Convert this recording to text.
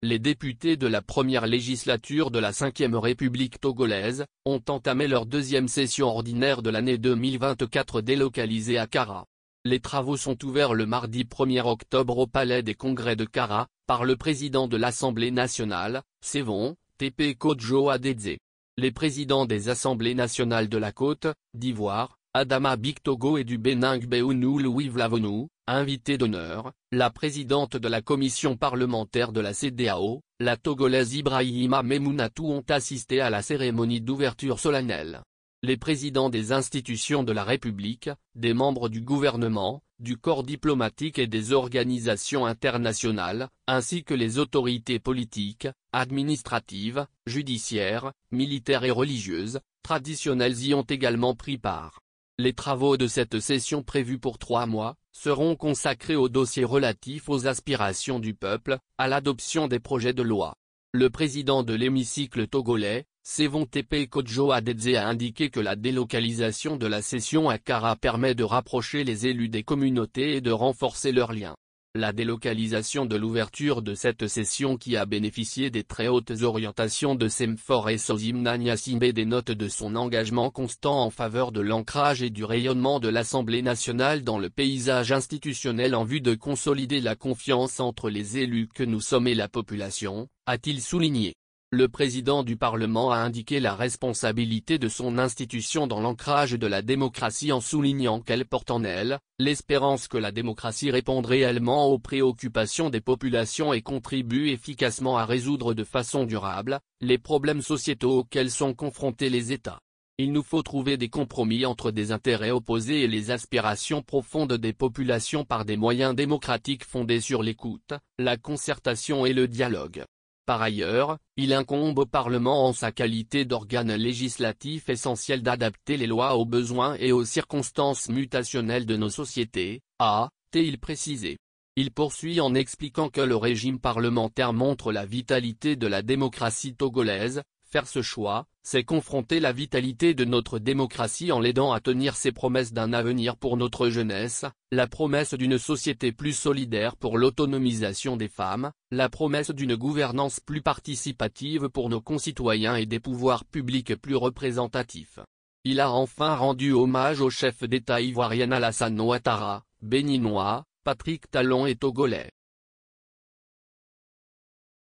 les députés de la première législature de la 5e République togolaise, ont entamé leur deuxième session ordinaire de l'année 2024 délocalisée à Kara. Les travaux sont ouverts le mardi 1er octobre au Palais des Congrès de Kara, par le président de l'Assemblée nationale, Sévon Tepe Kodjo Adedze. Les présidents des assemblées nationales de la Côte d'Ivoire, Adama Bictogo et du Bénin Gbéounou Louis Vlavonou, invités d'honneur, la présidente de la commission parlementaire de la CEDEAO, la Togolaise Ibrahima Memounatou ont assisté à la cérémonie d'ouverture solennelle. Les présidents des institutions de la République, des membres du gouvernement, du corps diplomatique et des organisations internationales, ainsi que les autorités politiques, administratives, judiciaires, militaires et religieuses, traditionnelles y ont également pris part. Les travaux de cette session prévue pour 3 mois, seront consacrés aux dossiers relatifs aux aspirations du peuple, à l'adoption des projets de loi. Le président de l'hémicycle togolais, Sévon Tepe Kodjo Adedze a indiqué que la délocalisation de la session à Kara permet de rapprocher les élus des communautés et de renforcer leurs liens. La délocalisation de l'ouverture de cette session qui a bénéficié des très hautes orientations de Semfor et Sozimna Gnassingbé dénote de son engagement constant en faveur de l'ancrage et du rayonnement de l'Assemblée nationale dans le paysage institutionnel en vue de consolider la confiance entre les élus que nous sommes et la population, a-t-il souligné. Le président du Parlement a indiqué la responsabilité de son institution dans l'ancrage de la démocratie en soulignant qu'elle porte en elle l'espérance que la démocratie réponde réellement aux préoccupations des populations et contribue efficacement à résoudre de façon durable les problèmes sociétaux auxquels sont confrontés les États. Il nous faut trouver des compromis entre des intérêts opposés et les aspirations profondes des populations par des moyens démocratiques fondés sur l'écoute, la concertation et le dialogue. Par ailleurs, il incombe au Parlement en sa qualité d'organe législatif essentiel d'adapter les lois aux besoins et aux circonstances mutationnelles de nos sociétés, a-t-il précisé. Il poursuit en expliquant que le régime parlementaire montre la vitalité de la démocratie togolaise. Faire ce choix, c'est confronter la vitalité de notre démocratie en l'aidant à tenir ses promesses d'un avenir pour notre jeunesse, la promesse d'une société plus solidaire pour l'autonomisation des femmes, la promesse d'une gouvernance plus participative pour nos concitoyens et des pouvoirs publics plus représentatifs. Il a enfin rendu hommage au chef d'État ivoirien Alassane Ouattara, béninois, Patrick Talon et togolais.